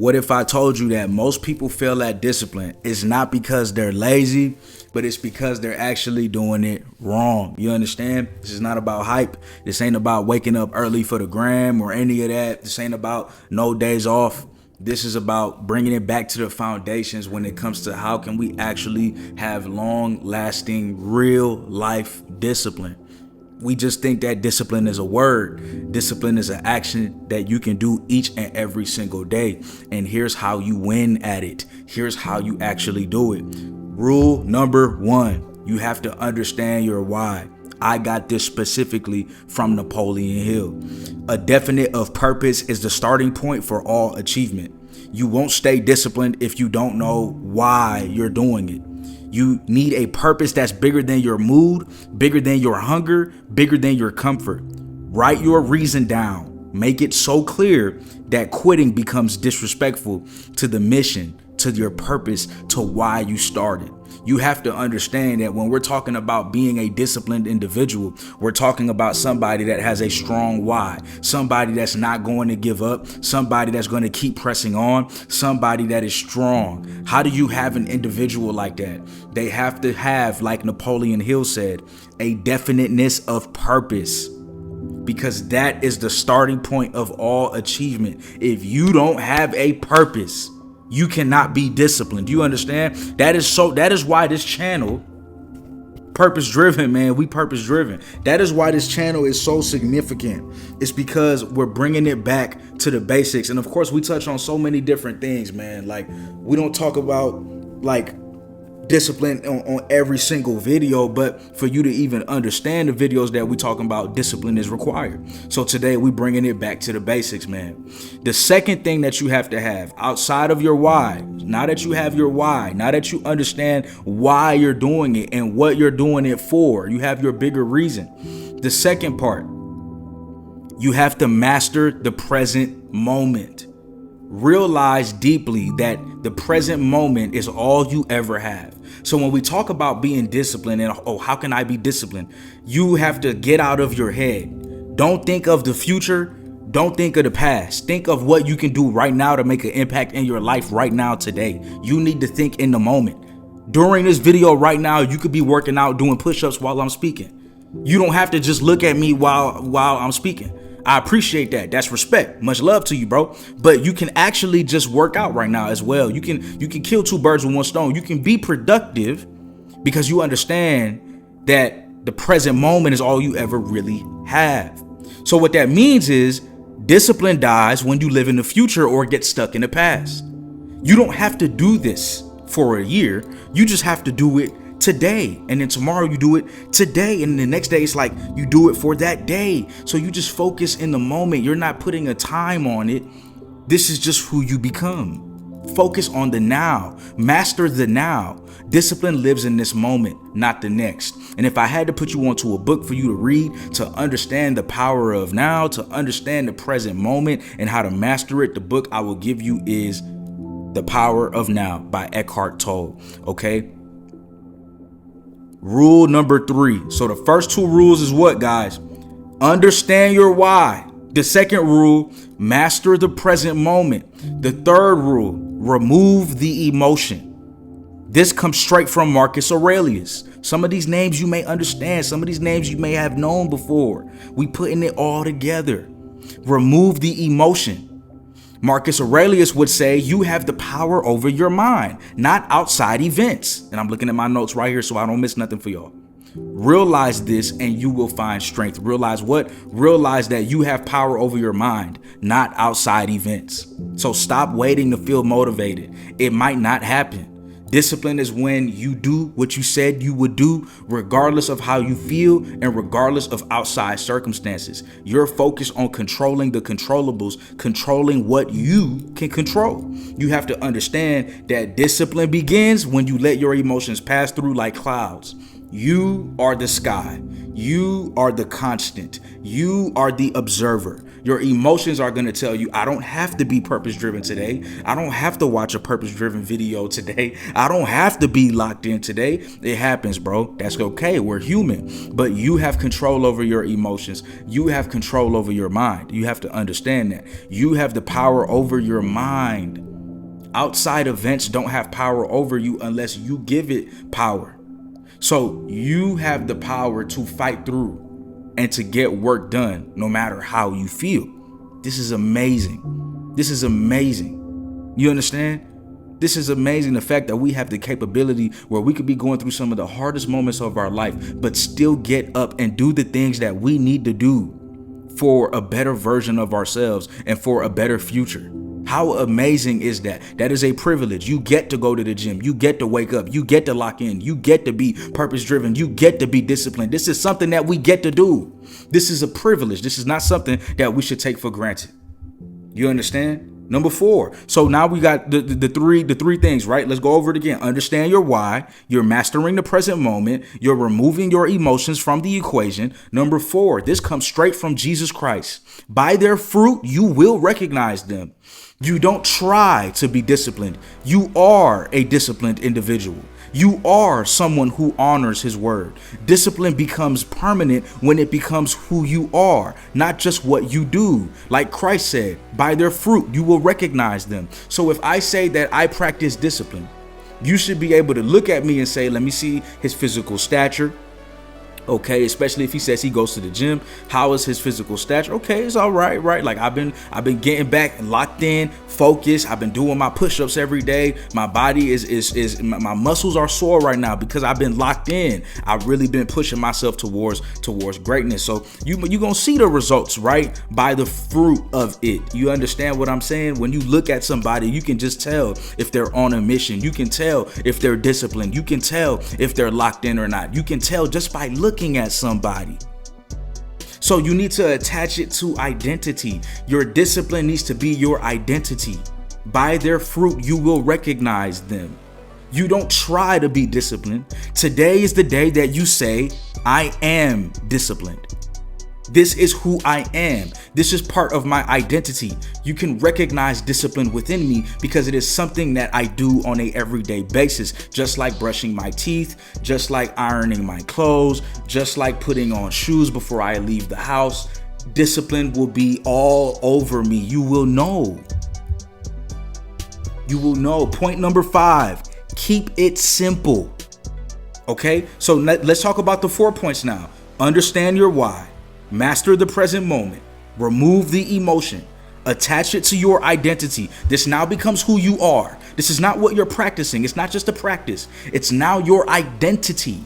What if I told you that most people fail at discipline? It's not because they're lazy, but it's because they're actually doing it wrong. You understand? This is not about hype. This ain't about waking up early for the gram or any of that. This ain't about no days off. This is about bringing it back to the foundations when it comes to how can we actually have long-lasting, real-life discipline. We just think that discipline is a word. Discipline is an action that you can do each and every single day. And here's how you win at it. Here's how you actually do it. Rule number 1, you have to understand your why. I got this specifically from Napoleon Hill. A definite of purpose is the starting point for all achievement. You won't stay disciplined if you don't know why you're doing it. You need a purpose that's bigger than your mood, bigger than your hunger, bigger than your comfort. Write your reason down. Make it so clear that quitting becomes disrespectful to the mission, to your purpose, to why you started. You have to understand that when we're talking about being a disciplined individual, we're talking about somebody that has a strong why, somebody that's not going to give up, somebody that's going to keep pressing on, somebody that is strong. How do you have an individual like that? They have to have, like Napoleon Hill said, a definiteness of purpose, because that is the starting point of all achievement. If you don't have a purpose, you cannot be disciplined. Do you understand? That is why this channel, purpose driven, man, we purpose driven. That is why this channel is so significant. It's because we're bringing it back to the basics. And of course, we touch on so many different things, man. Like, we don't talk about like discipline on every single video, but for you to even understand the videos that we talking about, discipline is required. So today we bringing it back to the basics, man. The second thing that you have to have outside of your why, now that you have your why, now that you understand why you're doing it and what you're doing it for, you have your bigger reason. The second part, you have to master the present moment. Realize deeply that the present moment is all you ever have. So when we talk about being disciplined and, oh, how can I be disciplined? You have to get out of your head. Don't think of the future. Don't think of the past. Think of what you can do right now to make an impact in your life right now, today. You need to think in the moment. During this video right now, you could be working out, doing push-ups while I'm speaking. You don't have to just look at me while I'm speaking. I appreciate that. That's respect. Much love to you, bro. But you can actually just work out right now as well. You can kill two birds with one stone. You can be productive because you understand that the present moment is all you ever really have. So what that means is discipline dies when you live in the future or get stuck in the past. You don't have to do this for a year. You just have to do it today, and then tomorrow you do it today, and the next day it's like you do it for that day. So you just focus in the moment. You're not putting a time on it. This is just who you become. Focus on the now. Master the now. Discipline lives in this moment, not the next. And if I had to put you onto a book for you to read to understand the power of now, to understand the present moment and how to master it, the book I will give you is The Power of Now by Eckhart Tolle. Okay. Rule number 3. So the first 2 rules is what, guys? Understand your why. The second rule, master the present moment. The third rule, remove the emotion. This comes straight from Marcus Aurelius. Some of these names you may understand. Some of these names you may have known before. We putting it all together. Remove the emotion. Marcus Aurelius would say you have the power over your mind, not outside events. And I'm looking at my notes right here so I don't miss nothing for y'all. Realize this and you will find strength. Realize what? Realize that you have power over your mind, not outside events. So stop waiting to feel motivated. It might not happen. Discipline is when you do what you said you would do, regardless of how you feel and regardless of outside circumstances. You're focused on controlling the controllables, controlling what you can control. You have to understand that discipline begins when you let your emotions pass through like clouds. You are the sky. You are the constant. You are the observer. Your emotions are going to tell you, I don't have to be purpose driven today. I don't have to watch a purpose driven video today. I don't have to be locked in today. It happens, bro. That's okay. We're human. But you have control over your emotions. You have control over your mind. You have to understand that. You have the power over your mind. Outside events don't have power over you unless you give it power. So you have the power to fight through and to get work done no matter how you feel. This is amazing. This is amazing. You understand? This is amazing. The fact that we have the capability where we could be going through some of the hardest moments of our life, but still get up and do the things that we need to do for a better version of ourselves and for a better future. How amazing is that? That is a privilege. You get to go to the gym. You get to wake up. You get to lock in. You get to be purpose driven. You get to be disciplined. This is something that we get to do. This is a privilege. This is not something that we should take for granted. You understand? Number 4. So now we got the three things, right? Let's go over it again. Understand your why. You're mastering the present moment. You're removing your emotions from the equation. Number 4, this comes straight from Jesus Christ. By their fruit, you will recognize them. You don't try to be disciplined. You are a disciplined individual. You are someone who honors his word. Discipline becomes permanent when it becomes who you are, not just what you do. Like Christ said, by their fruit, you will recognize them. So if I say that I practice discipline, you should be able to look at me and say, let me see his physical stature. Okay, especially if he says he goes to the gym. How is his physical stature? Okay, it's all right, right? Like I've been getting back locked in, focused. I've been doing my push-ups every day. My body is my muscles are sore right now because I've been locked in. I've really been pushing myself towards greatness. So you gonna see the results, right? By the fruit of it. You understand what I'm saying? When you look at somebody, you can just tell if they're on a mission. You can tell if they're disciplined. You can tell if they're locked in or not. You can tell just by looking at somebody. So you need to attach it to identity. Your discipline needs to be your identity. By their fruit, you will recognize them. You don't try to be disciplined. Today is the day that you say, I am disciplined. This is who I am. This is part of my identity. You can recognize discipline within me because it is something that I do on a everyday basis, just like brushing my teeth, just like ironing my clothes, just like putting on shoes before I leave the house. Discipline will be all over me. You will know. You will know. Point number 5, keep it simple. Okay, so let's talk about the 4 points now. Understand your why. Master the present moment. Remove the emotion. Attach it to your identity. This now becomes who you are. This is not what you're practicing. It's not just a practice. It's now your identity.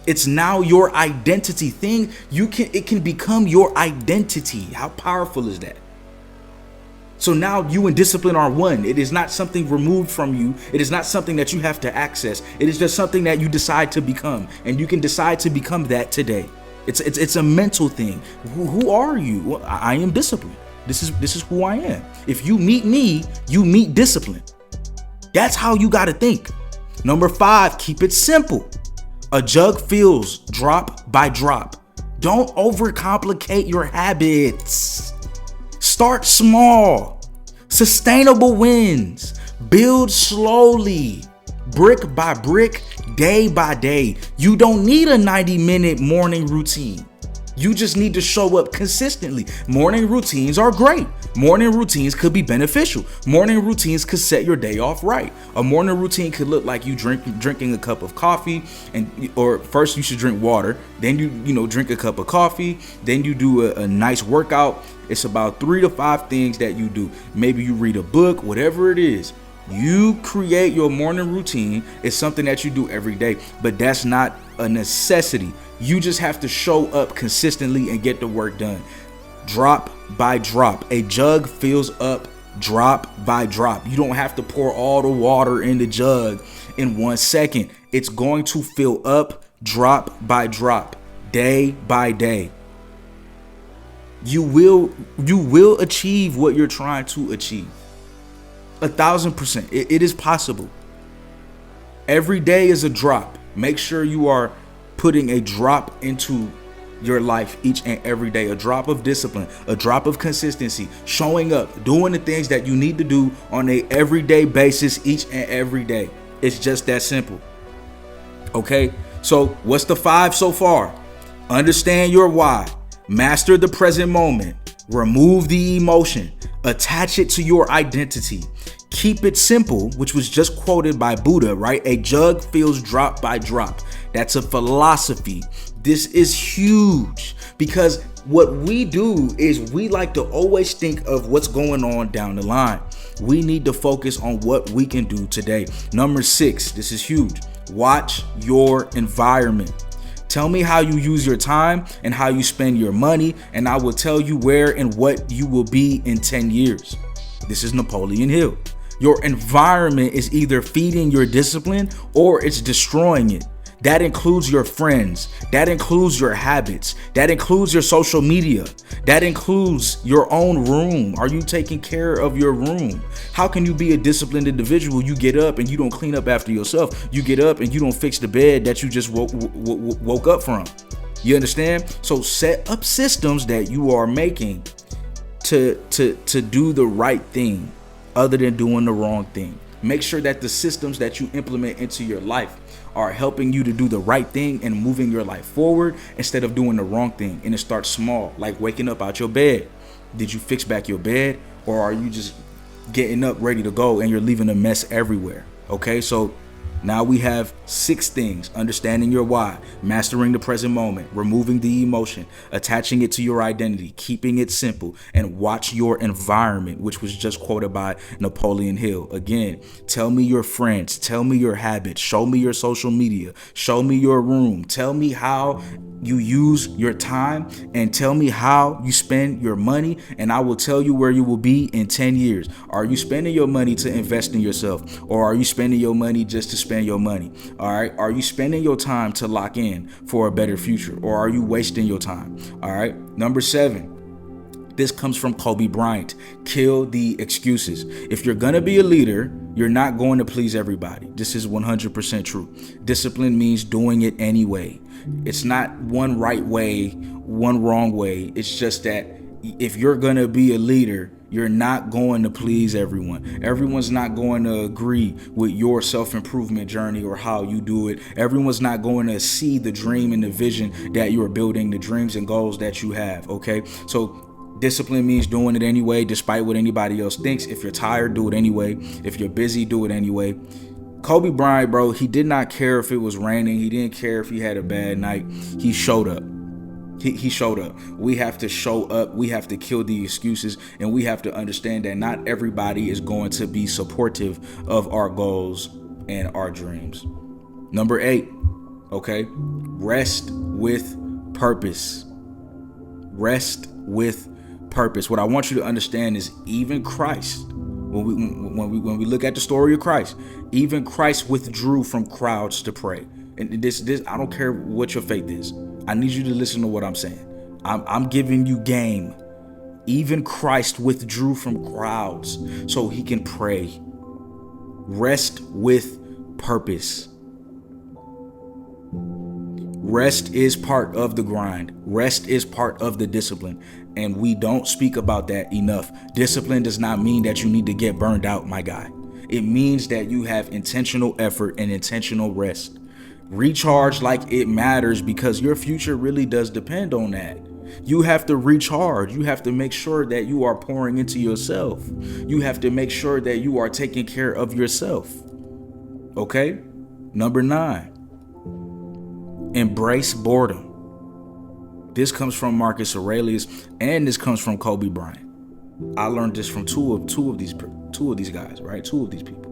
It's now your identity thing. It can become your identity. How powerful is that? So now you and discipline are one. It is not something removed from you. It is not something that you have to access. It is just something that you decide to become. And you can decide to become that today. It's a mental thing. Who are you? Well, I am disciplined. This is who I am. If you meet me, you meet discipline. That's how you got to think. Number 5, keep it simple. A jug fills drop by drop. Don't overcomplicate your habits. Start small. Sustainable wins. Build slowly. Brick by brick, day by day. You don't need a 90-minute morning routine. You just need to show up consistently. Morning routines are great. Morning routines could be beneficial. Morning routines could set your day off right. A morning routine could look like you drinking a cup of coffee, or first you should drink water, then you drink a cup of coffee, then you do a nice workout. It's about 3 to 5 things that you do. Maybe you read a book, whatever it is. You create your morning routine. It's something that you do every day, but that's not a necessity. You just have to show up consistently and get the work done. Drop by drop. A jug fills up drop by drop. You don't have to pour all the water in the jug in 1 second. It's going to fill up drop by drop, day by day. You will achieve what you're trying to achieve. 1,000%. It is possible. Every day is a drop. Make sure you are putting a drop into your life each and every day. A drop of discipline, a drop of consistency, showing up, doing the things that you need to do on a everyday basis each and every day. It's just that simple. Okay, so what's the 5 so far? Understand your why. Master the present moment. Remove the emotion. Attach it to your identity. Keep it simple, which was just quoted by Buddha, right? A jug fills drop by drop. That's a philosophy. This is huge because what we do is we like to always think of what's going on down the line. We need to focus on what we can do today. Number 6, this is huge. Watch your environment. Tell me how you use your time and how you spend your money, and I will tell you where and what you will be in 10 years. This is Napoleon Hill. Your environment is either feeding your discipline or it's destroying it. That includes your friends. That includes your habits. That includes your social media. That includes your own room. Are you taking care of your room? How can you be a disciplined individual? You get up and you don't clean up after yourself. You get up and you don't fix the bed that you just woke up from. You understand? So set up systems that you are making to do the right thing other than doing the wrong thing. Make sure that the systems that you implement into your life are helping you to do the right thing and moving your life forward instead of doing the wrong thing. And it starts small, like waking up out your bed. Did you fix back your bed, or are you just getting up ready to go and you're leaving a mess everywhere? Okay, so now we have 6 things: understanding your why, mastering the present moment, removing the emotion, attaching it to your identity, keeping it simple, and watch your environment, which was just quoted by Napoleon Hill. Again, tell me your friends, tell me your habits, show me your social media, show me your room, tell me how you use your time, and tell me how you spend your money, and I will tell you where you will be in 10 years. Are you spending your money to invest in yourself, or are you spending your money just to spend your money? All right, are you spending your time to lock in for a better future, or are you wasting your time? All right, number 7. This comes from Kobe Bryant. Kill the excuses. If you're gonna be a leader, you're not going to please everybody. This is 100% true. Discipline means doing it anyway. It's not one right way, one wrong way. It's just that if you're gonna be a leader, you're not going to please everyone. Everyone's not going to agree with your self-improvement journey or how you do it. Everyone's not going to see the dream and the vision that you are building, the dreams and goals that you have, okay? So discipline means doing it anyway, despite what anybody else thinks. If you're tired, do it anyway. If you're busy, do it anyway. Kobe Bryant, bro, he did not care if it was raining. He didn't care if he had a bad night. He showed up. He showed up. We have to show up. We have to kill the excuses, and we have to understand that not everybody is going to be supportive of our goals and our dreams. Number 8, okay? Rest with purpose. Rest with purpose. What I want you to understand is even Christ, when we look at the story of Christ, even Christ withdrew from crowds to pray. And this I don't care what your faith is. I need you to listen to what I'm saying. I'm giving you game. Even Christ withdrew from crowds so he can pray. Rest with purpose. Rest is part of the grind. Rest is part of the discipline. And we don't speak about that enough. Discipline does not mean that you need to get burned out, my guy. It means that you have intentional effort and intentional rest. Recharge like it matters, because your future really does depend on that. You have to recharge. You have to make sure that you are pouring into yourself. You have to make sure that you are taking care of yourself. Okay? Number 9. Embrace boredom. This comes from Marcus Aurelius, and this comes from Kobe Bryant. I learned this from two of these guys, right? 2 of these people.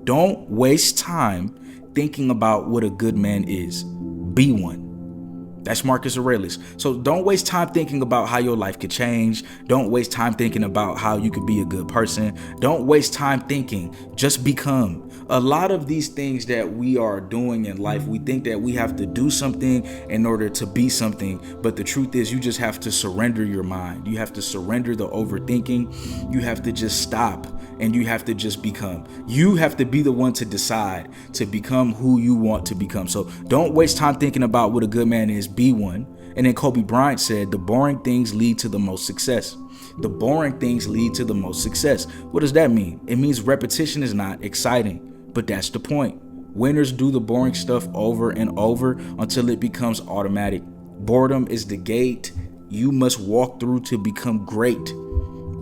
Don't waste time thinking about what a good man is. Be one. That's Marcus Aurelius. So don't waste time thinking about how your life could change. Don't waste time thinking about how you could be a good person. Don't waste time thinking. Just become. A lot of these things that we are doing in life, we think that we have to do something in order to be something. But the truth is, you just have to surrender your mind. You have to surrender the overthinking. You have to just stop, and you have to just become. You have to be the one to decide to become who you want to become. So don't waste time thinking about what a good man is. Be one. And then Kobe Bryant said, the boring things lead to the most success. The boring things lead to the most success. What does that mean? It means repetition is not exciting, but that's the point. Winners do the boring stuff over and over until it becomes automatic. Boredom is the gate you must walk through to become great.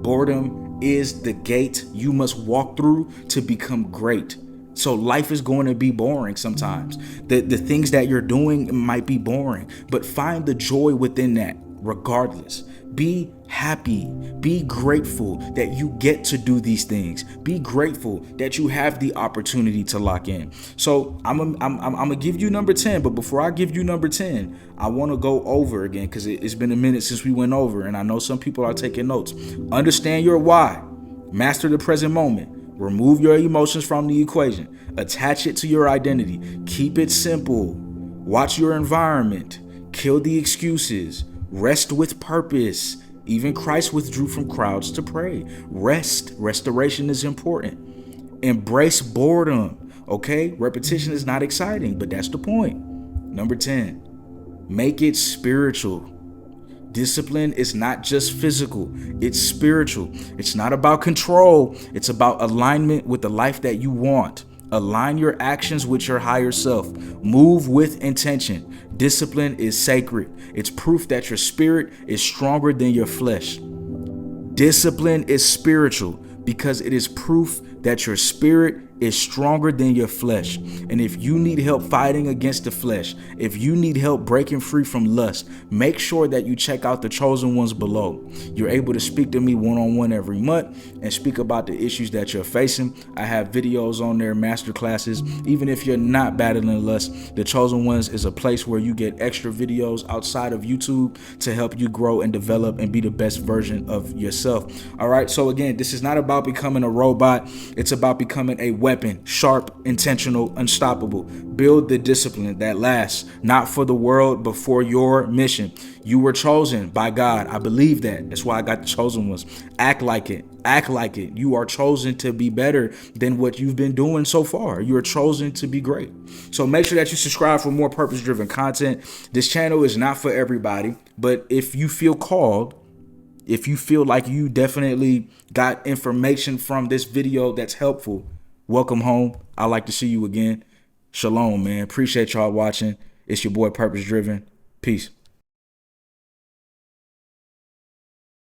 Boredom is the gate you must walk through to become great. So life is going to be boring sometimes. The things that you're doing might be boring, but find the joy within that regardless. Be happy. Be grateful that you get to do these things. Be grateful that you have the opportunity to lock in. So I'm gonna give you number 10, but before I give you number 10, I want to go over again because it's been a minute since we went over, and I know some people are taking notes. Understand your why. Master the present moment. Remove your emotions from the equation. Attach it to your identity. Keep it simple. Watch your environment. Kill the excuses. Rest with purpose. Even Christ withdrew from crowds to pray. Restoration is important. Embrace boredom. Okay? Repetition is not exciting, but that's the point. Number 10. Make it spiritual. Discipline is not just physical, it's spiritual. It's not about control, it's about alignment with the life that you want. Align your actions with your higher self. Move with intention. Discipline is sacred. It's proof that your spirit is stronger than your flesh. Discipline is spiritual because it is proof that your spirit is stronger than your flesh. And if you need help fighting against the flesh, if you need help breaking free from lust, make sure that you check out the chosen ones below. You're able to speak to me one-on-one every month and speak about the issues that you're facing. I have videos on there, master classes. Even if you're not battling lust, the chosen ones is a place where you get extra videos outside of YouTube to help you grow and develop and be the best version of yourself. All right. So again, this is not about becoming a robot. It's about becoming a weapon, sharp, intentional, unstoppable. Build the discipline that lasts, not for the world, but for your mission. You were chosen by God. I believe that. That's why I got the chosen ones. Act like it. Act like it. You are chosen to be better than what you've been doing so far. You are chosen to be great. So make sure that you subscribe for more purpose-driven content. This channel is not for everybody, but if you feel called, if you feel like you definitely got information from this video that's helpful, welcome home. I'd like to see you again. Shalom, man. Appreciate y'all watching. It's your boy Purpose Driven. Peace.